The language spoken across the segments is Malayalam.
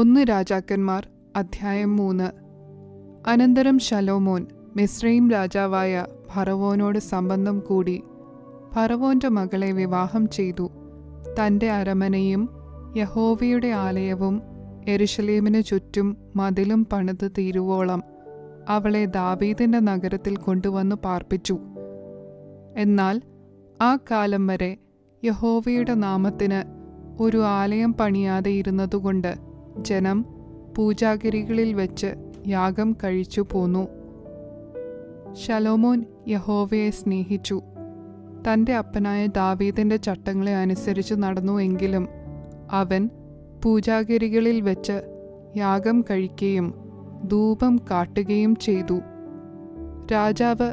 ഒന്ന് രാജാക്കന്മാർ അധ്യായം 3. അനന്തരം ശലോമോൻ മിസ്രയീം രാജാവായ ഫറവോനോട് സംബന്ധം കൂടി ഫറവോന്റെ മകളെ വിവാഹം ചെയ്തു. തന്റെ അരമനയും യഹോവയുടെ ആലയവും യെരൂശലേമിനു ചുറ്റും മതിലും പണിത് തീരുവോളം അവളെ ദാവീദിന്റെ നഗരത്തിൽ കൊണ്ടുവന്നു പാർപ്പിച്ചു. എന്നാൽ ആ കാലം വരെ യഹോവയുടെ നാമത്തിന് ഒരു ആലയം പണിയാതെ ഇരുന്നതുകൊണ്ട് ജനം പൂജാഗിരികളിൽ വെച്ച് യാഗം കഴിച്ചു പോന്നു. ശലോമോൻ യഹോവയെ സ്നേഹിച്ചു. തന്റെ അപ്പനായ ദാവീദിന്റെ ചട്ടങ്ങളെ അനുസരിച്ച് നടന്നുവെങ്കിലും അവൻ പൂജാഗിരികളിൽ വെച്ച് യാഗം കഴിക്കുകയും ധൂപം കാട്ടുകയും ചെയ്തു. രാജാവ്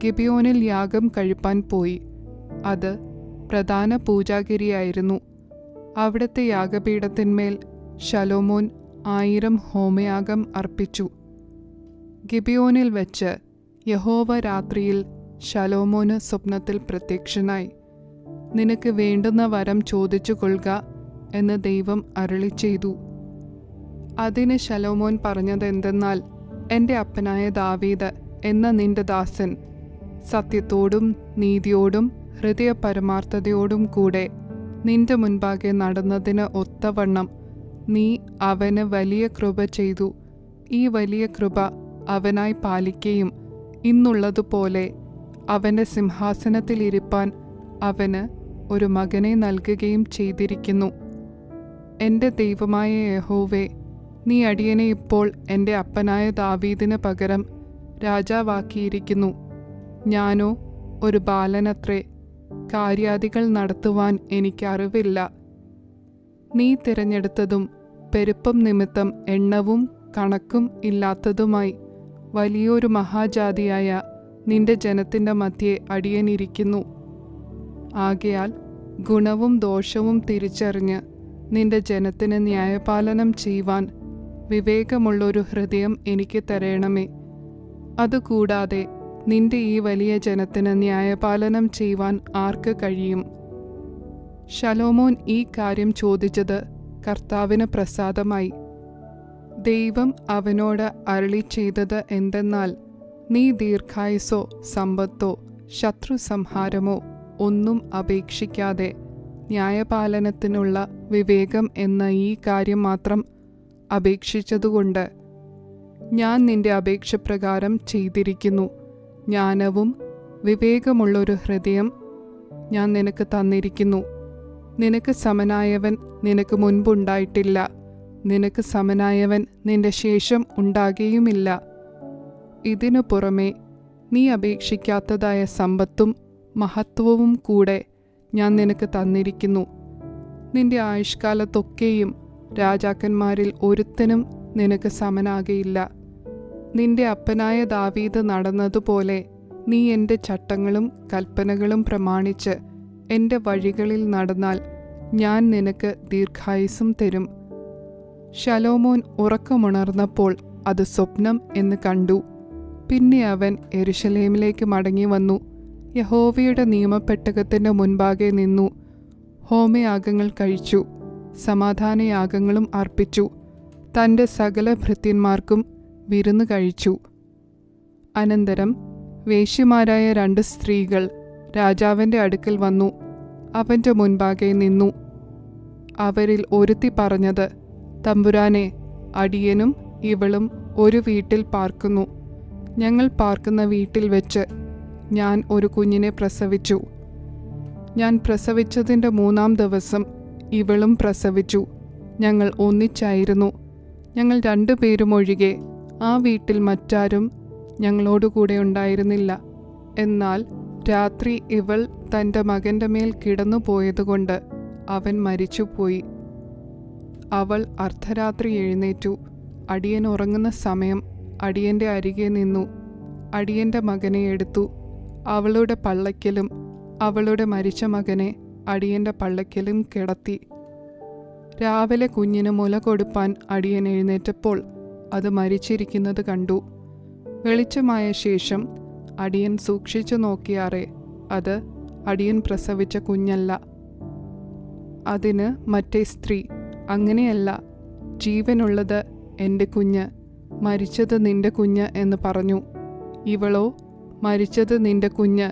ഗിബിയോനിൽ യാഗം കഴിപ്പാൻ പോയി. അത് പ്രധാന പൂജാഗിരിയായിരുന്നു. അവിടുത്തെ യാഗപീഠത്തിന്മേൽ ശലോമോൻ 1000 ഹോമയാഗം അർപ്പിച്ചു. ഗിബിയോനിൽ വെച്ച് യഹോവ രാത്രിയിൽ ശലോമോന് സ്വപ്നത്തിൽ പ്രത്യക്ഷനായി. നിനക്ക് വേണ്ടുന്ന വരം ചോദിച്ചു കൊള്ളുക എന്ന് ദൈവം അരുളിച്ചെയ്തു. അതിന് ശലോമോൻ പറഞ്ഞതെന്തെന്നാൽ, എൻ്റെ അപ്പനായ ദാവീദ് എന്ന നിന്റെ ദാസൻ സത്യത്തോടും നീതിയോടും ഹൃദയപരമാർത്ഥതയോടും കൂടെ നിന്റെ മുൻപാകെ നടന്നതിന് ഒത്തവണ്ണം നീ അവന് വലിയ കൃപ ചെയ്തു. ഈ വലിയ കൃപ അവനായി പാലിക്കുകയും ഇന്നുള്ളതുപോലെ അവൻ്റെ സിംഹാസനത്തിൽ ഇരിപ്പാൻ അവന് ഒരു മകനെ നൽകുകയും ചെയ്തിരിക്കുന്നു. എൻ്റെ ദൈവമായ യഹോവേ, നീ അടിയനെ ഇപ്പോൾ എൻ്റെ അപ്പനായ ദാവീദിന് പകരം രാജാവാക്കിയിരിക്കുന്നു. ഞാനോ ഒരു ബാലനത്രേ, കാര്യാദികൾ നടത്തുവാൻ എനിക്കറിവില്ല. നീ തിരഞ്ഞെടുത്തതും പെരുപ്പം നിമിത്തം എണ്ണവും കണക്കും ഇല്ലാത്തതുമായി വലിയൊരു മഹാജാതിയായ നിന്റെ ജനത്തിൻ്റെ മധ്യേ അടിയനിരിക്കുന്നു. ആകയാൽ ഗുണവും ദോഷവും തിരിച്ചറിഞ്ഞ് നിന്റെ ജനത്തിന് ന്യായപാലനം ചെയ്യുവാൻ വിവേകമുള്ളൊരു ഹൃദയം എനിക്ക് തരേണമേ. അതുകൂടാതെ നിന്റെ ഈ വലിയ ജനത്തിന് ന്യായപാലനം ചെയ്യുവാൻ ആർക്ക് കഴിയും? ശലോമോൻ ഈ കാര്യം ചോദിച്ചത് കർത്താവിന് പ്രസാദമായി. ദൈവം അവനോട് അരുളി ചെയ്തത് എന്തെന്നാൽ, നീ ദീർഘായുസോ സമ്പത്തോ ശത്രുസംഹാരമോ ഒന്നും അപേക്ഷിക്കാതെ ന്യായപാലനത്തിനുള്ള വിവേകം എന്ന ഈ കാര്യം മാത്രം അപേക്ഷിച്ചതുകൊണ്ട് ഞാൻ നിന്റെ അപേക്ഷപ്രകാരം ചെയ്തിരിക്കുന്നു. ജ്ഞാനവും വിവേകമുള്ളൊരു ഹൃദയം ഞാൻ നിനക്ക് തന്നിരിക്കുന്നു. നിനക്ക് സമനായവൻ നിനക്ക് മുൻപുണ്ടായിട്ടില്ല, നിനക്ക് സമനായവൻ നിന്റെ ശേഷം ഉണ്ടാകുകയുമില്ല. ഇതിനു പുറമെ നീ അപേക്ഷിക്കാത്തതായ സമ്പത്തും മഹത്വവും കൂടെ ഞാൻ നിനക്ക് തന്നിരിക്കുന്നു. നിന്റെ ആയുഷ്കാലത്തൊക്കെയും രാജാക്കന്മാരിൽ ഒരുത്തനും നിനക്ക് സമനാകയില്ല. നിന്റെ അപ്പനായ ദാവീദ് നടന്നതുപോലെ നീ എൻ്റെ ചട്ടങ്ങളും കൽപ്പനകളും പ്രമാണിച്ച് എൻ്റെ വഴികളിൽ നടന്നാൽ ഞാൻ നിനക്ക് ദീർഘായുസ്സും തരും. ശലോമോൻ ഉറക്കമുണർന്നപ്പോൾ അത് സ്വപ്നം എന്ന് കണ്ടു. പിന്നെ അവൻ യെരൂശലേമിലേക്ക് മടങ്ങി വന്നു. യഹോവയുടെ നിയമപ്പെട്ടകത്തിൻ്റെ മുൻപാകെ നിന്നു. ഹോമയാഗങ്ങൾ കഴിച്ചു, സമാധാനയാഗങ്ങളും അർപ്പിച്ചു. തൻ്റെ സകല ഭൃത്യന്മാർക്കും വിരുന്ന് കഴിച്ചു. അനന്തരം വേശ്യമാരായ 2 സ്ത്രീകൾ രാജാവിൻ്റെ അടുക്കൽ വന്നു അവൻ്റെ മുൻപാകെ നിന്നു. അവരിൽ ഒരുത്തി പറഞ്ഞത്, തമ്പുരാനെ, അടിയനും ഇവളും ഒരു വീട്ടിൽ പാർക്കുന്നു. ഞങ്ങൾ പാർക്കുന്ന വീട്ടിൽ വെച്ച് ഞാൻ ഒരു കുഞ്ഞിനെ പ്രസവിച്ചു. ഞാൻ പ്രസവിച്ചതിൻ്റെ 3-ാം ദിവസം ഇവളും പ്രസവിച്ചു. ഞങ്ങൾ ഒന്നിച്ചായിരുന്നു. ഞങ്ങൾ 2 പേരും ഒഴികെ ആ വീട്ടിൽ മറ്റാരും ഞങ്ങളോടുകൂടെ ഉണ്ടായിരുന്നില്ല. എന്നാൽ രാത്രി ഇവൾ തൻ്റെ മകൻ്റെ മേൽ കിടന്നുപോയതുകൊണ്ട് അവൻ മരിച്ചുപോയി. അവൾ അർദ്ധരാത്രി എഴുന്നേറ്റു. അടിയൻ ഉറങ്ങുന്ന സമയം അടിയൻ്റെ അരികെ നിന്നു. അടിയൻ്റെ മകനെ എടുത്തു അവളുടെ പള്ളയ്ക്കലും അവളുടെ മരിച്ച മകനെ അടിയൻ്റെ പള്ളയ്ക്കലും കിടത്തി. രാവിലെ കുഞ്ഞിന് മുല കൊടുപ്പാൻ അടിയൻ എഴുന്നേറ്റപ്പോൾ അത് മരിച്ചിരിക്കുന്നത് കണ്ടു. വെളിച്ചമായ ശേഷം അടിയൻ സൂക്ഷിച്ചു നോക്കിയാറെ അത് അടിയൻ പ്രസവിച്ച കുഞ്ഞല്ല. അതിന് മറ്റേ സ്ത്രീ, അങ്ങനെയല്ല, ജീവനുള്ളത് എൻ്റെ കുഞ്ഞ്, മരിച്ചത് നിന്റെ കുഞ്ഞ് എന്ന് പറഞ്ഞു. ഇവളോ, മരിച്ചത് നിന്റെ കുഞ്ഞ്,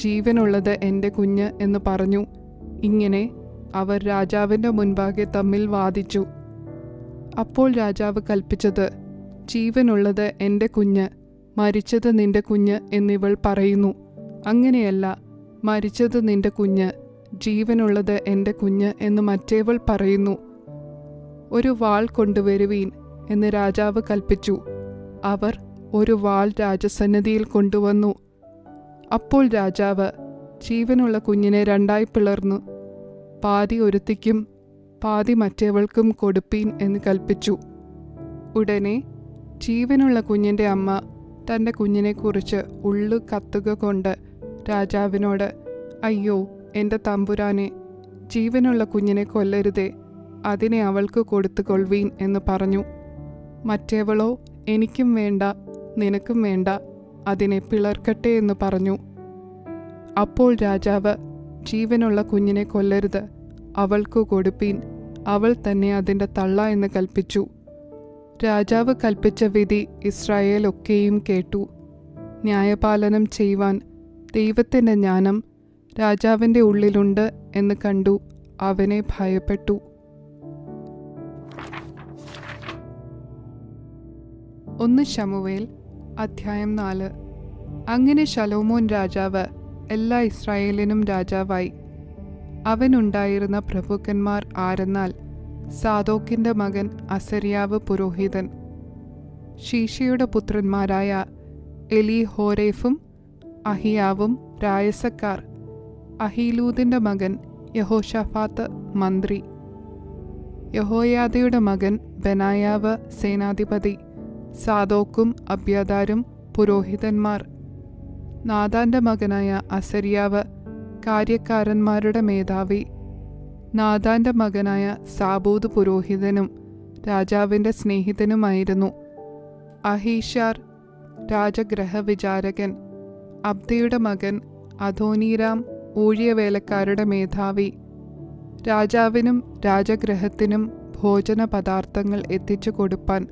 ജീവനുള്ളത് എൻ്റെ കുഞ്ഞ് എന്ന് പറഞ്ഞു. ഇങ്ങനെ അവർ രാജാവിൻ്റെ മുൻപാകെ തമ്മിൽ വാദിച്ചു. അപ്പോൾ രാജാവ് കൽപ്പിച്ചത്, ജീവനുള്ളത് എൻ്റെ കുഞ്ഞ്, മരിച്ചത് നിന്റെ കുഞ്ഞ് എന്നിവൾ പറയുന്നു. അങ്ങനെയല്ല, മരിച്ചത് നിന്റെ കുഞ്ഞ്, ജീവനുള്ളത് എൻ്റെ കുഞ്ഞ് എന്ന് മറ്റേവൾ പറയുന്നു. ഒരു വാൾ കൊണ്ടുവരുവീൻ എന്ന് രാജാവ് കൽപ്പിച്ചു. അവർ ഒരു വാൾ രാജസന്നിധിയിൽ കൊണ്ടുവന്നു. അപ്പോൾ രാജാവ് ജീവനുള്ള കുഞ്ഞിനെ രണ്ടായി പിളർന്നു, പാതി ഒരുത്തിക്കും പാതി മറ്റേവൾക്കും കൊടുപ്പീൻ എന്ന് കൽപ്പിച്ചു. ഉടനെ ജീവനുള്ള കുഞ്ഞിൻ്റെ അമ്മ തൻ്റെ കുഞ്ഞിനെക്കുറിച്ച് ഉള്ളു കത്തുക കൊണ്ട് രാജാവിനോട്, അയ്യോ എൻ്റെ തമ്പുരാനെ, ജീവനുള്ള കുഞ്ഞിനെ കൊല്ലരുതേ, അതിനെ അവൾക്ക് കൊടുത്തുകൊള്ളുവീൻ എന്ന് പറഞ്ഞു. മറ്റേവളോ, എനിക്കും വേണ്ട, നിനക്കും വേണ്ട, അതിനെ പിളർക്കട്ടെ എന്ന് പറഞ്ഞു. അപ്പോൾ രാജാവ്, ജീവനുള്ള കുഞ്ഞിനെ കൊല്ലരുത്, അവൾക്കു കൊടുപ്പീൻ, അവൾ തന്നെ അതിൻ്റെ തള്ള എന്ന് കൽപ്പിച്ചു. രാജാവ് കൽപ്പിച്ച വിധി ഇസ്രായേൽ ഒക്കെയും കേട്ടു. ന്യായപാലനം ചെയ്യുവാൻ ദൈവത്തിൻ്റെ ജ്ഞാനം രാജാവിൻ്റെ ഉള്ളിലുണ്ട് എന്ന് കണ്ടു അവനെ ഭയപ്പെട്ടു. 1 ശമൂവേൽ അധ്യായം 4. അങ്ങനെ ശലോമോൻ രാജാവ് എല്ലാ ഇസ്രായേലിനും രാജാവായി. അവനുണ്ടായിരുന്ന പ്രഭുക്കന്മാർ ആരെന്നാൽ, സാദോക്കിൻ്റെ മകൻ അസര്യാവ് പുരോഹിതൻ, ശീശയുടെ പുത്രന്മാരായ എലീഹോരേഫും അഹിയാവും രായസക്കാർ, അഹീലൂദിൻ്റെ മകൻ യഹോശാഫാത്ത് മന്ത്രി, യഹോയാദയുടെ മകൻ ബെനായാവ് സേനാധിപതി, സാദോക്കും അബ്യാഥാരും പുരോഹിതന്മാർ, നാഥാന്റെ മകനായ അസര്യാവ് കാര്യക്കാരന്മാരുടെ മേധാവി, നാഥാന്റെ മകനായ സാബൂദ് പുരോഹിതനും രാജാവിൻ്റെ സ്നേഹിതനുമായിരുന്നു, അഹീഷാർ രാജഗ്രഹവിചാരകൻ, അബ്ദിയുടെ മകൻ അധോനീരാം ഊഴിയവേലക്കാരുടെ മേധാവി, രാജാവിനും രാജഗ്രഹത്തിനും ഭോജന പദാർത്ഥങ്ങൾ എത്തിച്ചു കൊടുപ്പാൻ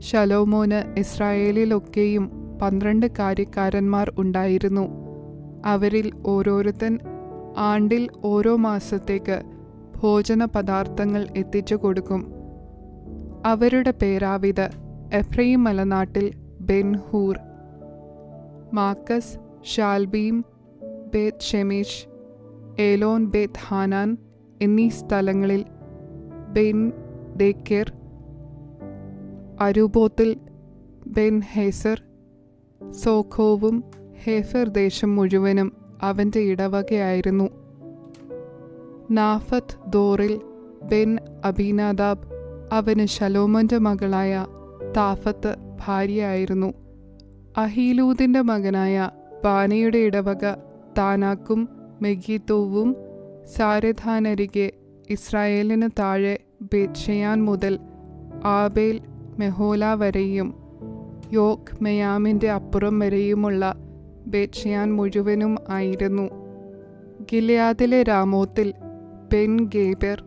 ശലോമോന് ഇസ്രായേലിലൊക്കെയും 12 കാര്യക്കാരന്മാർ ഉണ്ടായിരുന്നു. അവരിൽ ഓരോരുത്തൻ ആണ്ടിൽ ഓരോ മാസത്തേക്ക് ഭോജന പദാർത്ഥങ്ങൾ എത്തിച്ചു കൊടുക്കും. അവരുടെ പേരാവിത്: എഫ്രൈം മലനാട്ടിൽ ബെൻഹൂർ, മാക്കസ്, ഷാൽബീം, ബേത് ഷെമേഷ്, ഏലോൻ ബേത് ഹാനാൻ എന്നീ സ്ഥലങ്ങളിൽ, ബെൻ ദേക്കെർ, അരുബോത്തിൽ, ബെൻ ഹേസർ, സോഖോവും ഹേഫർ ദേശം മുഴുവനും അവൻ്റെ ഇടവകയായിരുന്നു. നാഫത്ത് ദോറിൽ ബെൻ അബീനാദാബ്, അവന് ശലോമോന്റെ മകളായ താഫത്ത് ഭാര്യയായിരുന്നു. അഹീലൂദിൻ്റെ മകനായ ബാനയുടെ ഇടവക താനാക്കും മെഗീത്തോവും, സാരെഥാനരികെ ഇസ്രായേലിന് താഴെ ബേത്ഷെയാൻ മുതൽ ആബേൽ മെഹോല വരെയും യോക് മെയാമിൻ്റെ അപ്പുറം വരെയുമുള്ള ബേത്ഷെയാൻ മുഴുവനും ആയിരുന്നു. ഗിലെയാദിലെ രാമോത്തിൽ ബെൻ ഗേബർ,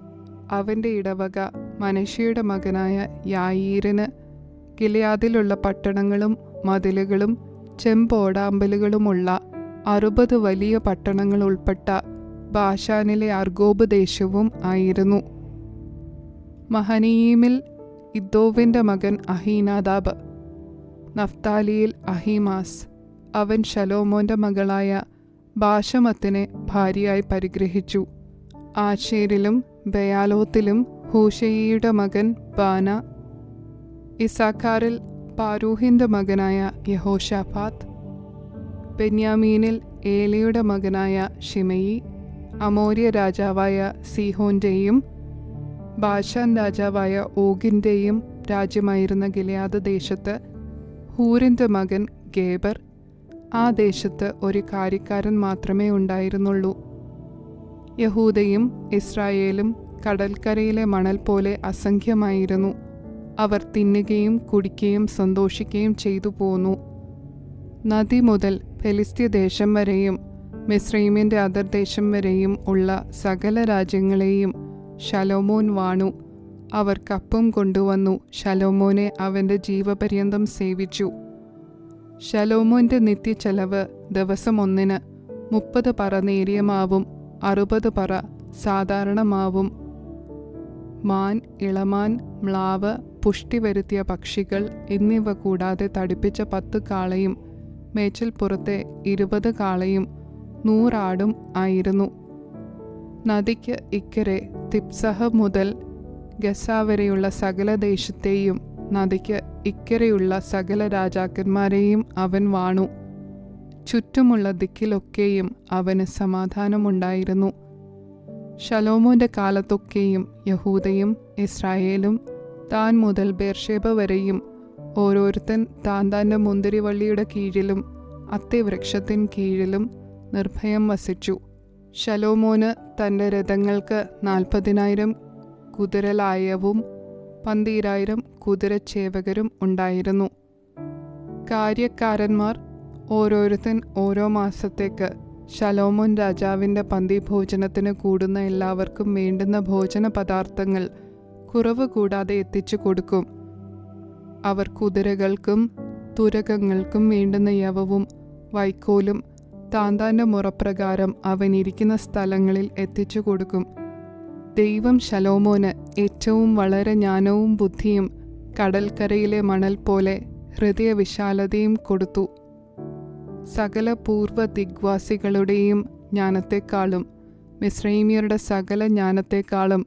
അവൻ്റെ ഇടവക മനശ്ശെയുടെ മകനായ യായീരിന് ഗിലെയാദിലുള്ള പട്ടണങ്ങളും മതിലുകളും ചെമ്പോടാമ്പലുകളുമുള്ള 60 വലിയ പട്ടണങ്ങൾ ഉൾപ്പെട്ട ബാശാനിലെ അർഗോബ് ദേശവും ആയിരുന്നു. മഹനയീമിൽ ഇദ്ദോവിൻ്റെ മകൻ അഹീനാദാബ്, നഫ്താലിയിൽ അഹീമാസ്, അവൻ ശലോമോന്റെ മകളായ ബാശമത്തിനെ ഭാര്യയായി പരിഗ്രഹിച്ചു. ആശേരിലും ബയാലോത്തിലും ഹൂഷയിയുടെ മകൻ ബാന, ഇസാഖാറിൽ പാരൂഹിൻ്റെ മകനായ യഹോശാഫാത്ത്, ബെന്യാമീനിൽ ഏലിയുടെ മകനായ ഷിമയി, അമോര്യ രാജാവായ സീഹോന്റെയും ബാശാൻ രാജാവായ ഓഗിൻ്റെയും രാജ്യമായിരുന്ന ഗിലെയാദ് ദേശത്ത് ഹൂരിൻ്റെ മകൻ ഗേബർ. ആ ദേശത്ത് ഒരു കാര്യക്കാരൻ മാത്രമേ ഉണ്ടായിരുന്നുള്ളൂ. യഹൂദയും ഇസ്രായേലും കടൽക്കരയിലെ മണൽ പോലെ അസംഖ്യമായിരുന്നു. അവർ തിന്നുകയും കുടിക്കുകയും സന്തോഷിക്കുകയും ചെയ്തു പോന്നു. നദി മുതൽ ഫെലിസ്ത്യദേശം വരെയും മിസ്രൈമിൻ്റെ അതിർദേശം വരെയും ഉള്ള സകല രാജ്യങ്ങളെയും ശലോമോൻ വാണു. അവർ കപ്പും കൊണ്ടുവന്നു ശലോമോനെ അവൻ്റെ ജീവപര്യന്തം സേവിച്ചു. ശലോമോന്റെ നിത്യച്ചെലവ് ദിവസം 1 30 പറ നേരിയ മാവും 60 പറ സാധാരണ മാവും, മാൻ, ഇളമാൻ, മ്ലാവ്, പുഷ്ടി വരുത്തിയ പക്ഷികൾ എന്നിവ കൂടാതെ തടിപ്പിച്ച 10 കാളയും മേച്ചിൽപ്പുറത്തെ 20 കാളയും 100 ആടും ആയിരുന്നു. നദിക്ക് ഇക്കരെ തിപ്സഹ മുതൽ ഗസ വരെയുള്ള സകല ദേശത്തെയും നദിക്ക് ഇക്കരെയുള്ള സകല രാജാക്കന്മാരെയും അവൻ വാണു. ചുറ്റുമുള്ള ദിക്കിലൊക്കെയും അവന് സമാധാനമുണ്ടായിരുന്നു. ശലോമോന്റെ കാലത്തൊക്കെയും യഹൂദയും ഇസ്രായേലും താൻ മുതൽ ബേർഷേബ വരെയും ഓരോരുത്തൻ താൻ്റെ മുന്തിരിവള്ളിയുടെ കീഴിലും അത്തിവൃക്ഷത്തിൻ കീഴിലും നിർഭയം വസിച്ചു. ശലോമോന് തൻ്റെ രഥങ്ങൾക്ക് 40,000 കുതിരലായവും 12,000 കുതിരച്ചേവകരും ഉണ്ടായിരുന്നു. കാര്യക്കാരന്മാർ ഓരോരുത്തൻ ഓരോ മാസത്തേക്ക് ശലോമോൻ രാജാവിൻ്റെ പന്തിഭോജനത്തിന് കൂടുന്ന എല്ലാവർക്കും വേണ്ടുന്ന ഭോജന പദാർത്ഥങ്ങൾ കുറവ് കൂടാതെ എത്തിച്ചു കൊടുക്കും. അവർ കുതിരകൾക്കും തുരകങ്ങൾക്കും വേണ്ടുന്ന യവവും വൈക്കോലും താന്താൻ്റെ മുറപ്രകാരം അവനിരിക്കുന്ന സ്ഥലങ്ങളിൽ എത്തിച്ചു കൊടുക്കും. ദൈവം ശലോമോന് ഏറ്റവും വളരെ ജ്ഞാനവും ബുദ്ധിയും കടൽക്കരയിലെ മണൽ പോലെ ഹൃദയവിശാലതയും കൊടുത്തു. സകല പൂർവ്വ ദിഗ്വാസികളുടെയും ജ്ഞാനത്തെക്കാളും മിസ്രൈമ്യരുടെ സകല ജ്ഞാനത്തെക്കാളും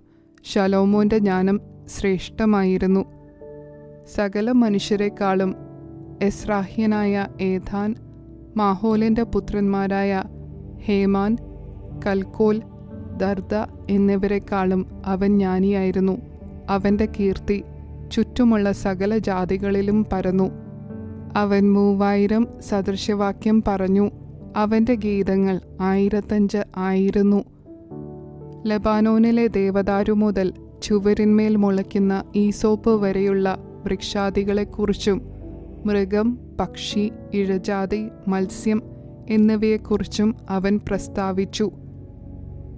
ശലോമോന്റെ ജ്ഞാനം ശ്രേഷ്ഠമായിരുന്നു. സകല മനുഷ്യരെക്കാളും എസ്രാഹ്യനായ ഏഥാൻ, മാഹോലിൻ്റെ പുത്രന്മാരായ ഹേമാൻ, കൽക്കോൽ, ദർദ എന്നിവരെക്കാളും അവൻ ജ്ഞാനിയായിരുന്നു. അവൻ്റെ കീർത്തി ചുറ്റുമുള്ള സകല ജാതികളിലും പരന്നു. അവൻ 3000 സദൃശവാക്യം പറഞ്ഞു. അവൻ്റെ ഗീതങ്ങൾ 1005 ആയിരുന്നു. ലബാനോനിലെ ദേവദാരു മുതൽ ചുവരിന്മേൽ മുളയ്ക്കുന്ന ഈസോപ്പ് വരെയുള്ള വൃക്ഷാദികളെക്കുറിച്ചും മൃഗം, പക്ഷി, ഇഴജാതി, മത്സ്യം എന്നിവയെക്കുറിച്ചും അവൻ പ്രസ്താവിച്ചു.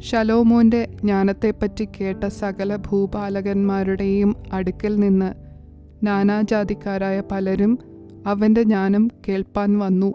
ശലോമോന്റെ ജ്ഞാനത്തെപ്പറ്റി കേട്ട സകല ഭൂപാലകന്മാരുടെയും അടുക്കൽ നിന്ന് നാനാജാതിക്കാരായ പലരും അവൻ്റെ ജ്ഞാനം കേൾപ്പാൻ വന്നു.